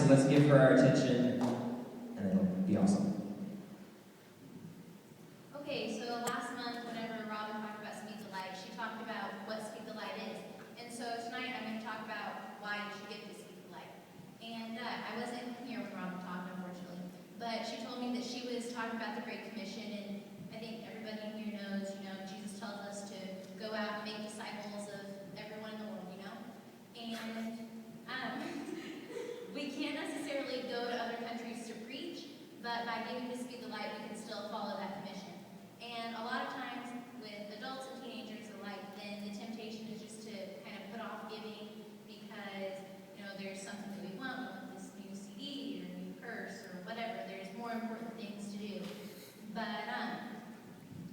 so let's give her our attention, and it'll be awesome. Okay, so last month, whenever Robin talked about Speak the Light, she talked about what Speak the Light is. And so tonight I'm going to talk about why you should give to Speak the Light. And I wasn't here when Robin talked, unfortunately, but she told me that she was talking about the Great Commission, and I think everybody here knows, Jesus tells us to go out and make disciples of everyone in the world, And we can't necessarily go to other countries to preach, but by giving to Speak the Light, we can still follow that commission. And a lot of times with adults and teenagers alike, then the temptation is just to kind of put off giving because, there's something that we want this new CD or new purse or whatever. There's more important things to do. But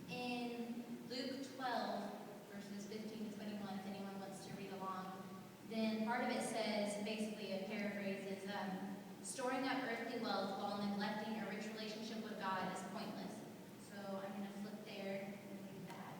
in Luke 12, verses 15 to 21, if anyone wants to read along, then part of it says, basically a paraphrase is, storing up earthly wealth while neglecting a rich relationship with God is pointless. So I'm going to flip there and read that.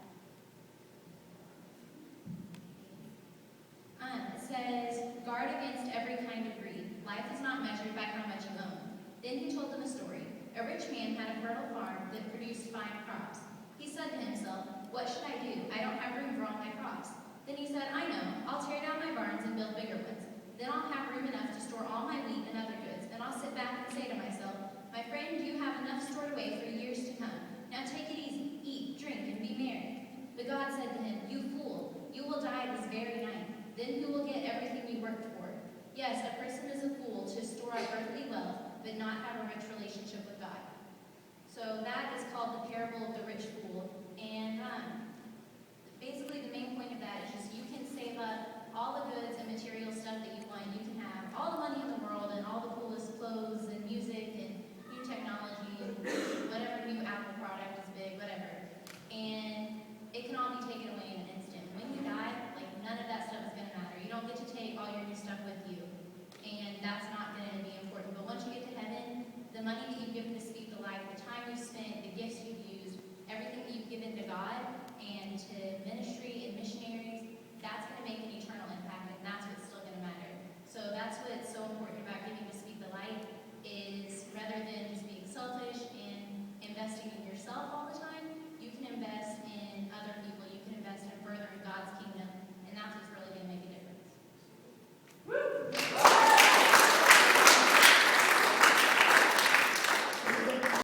It says, guard against every kind of greed. Life is not measured by how much you own. Then he told them a story. A rich man had a fertile farm that produced fine crops. He said to himself, what should I do? I don't have room for all my crops. Then he said, I know, I'll tear down my barns and build bigger ones. Then I'll have room enough to store all my wheat and other goods, and I'll sit back and say to myself, my friend, you have enough stored away for years to come. Now take it easy, eat, drink, and be merry. But God said to him, you fool, you will die this very night. Then who will get everything you worked for? Yes, a person is a fool to store up earthly wealth, but not have a rich relationship with God. So that is called the parable of the rich fool. And basically the main point of that is just you can save up all the goods and material stuff that you want. You can have all the money in the world and all the coolest clothes and music and new technology and whatever new Apple product is big, whatever. And it can all be taken away in an instant. When you die, none of that stuff is going to matter. You don't get to take all your new stuff with you. And that's not going to be important. But once you get to heaven, the money that you've given to Speak the Light, the time you've spent, the gifts you've used, everything that you've given to God and to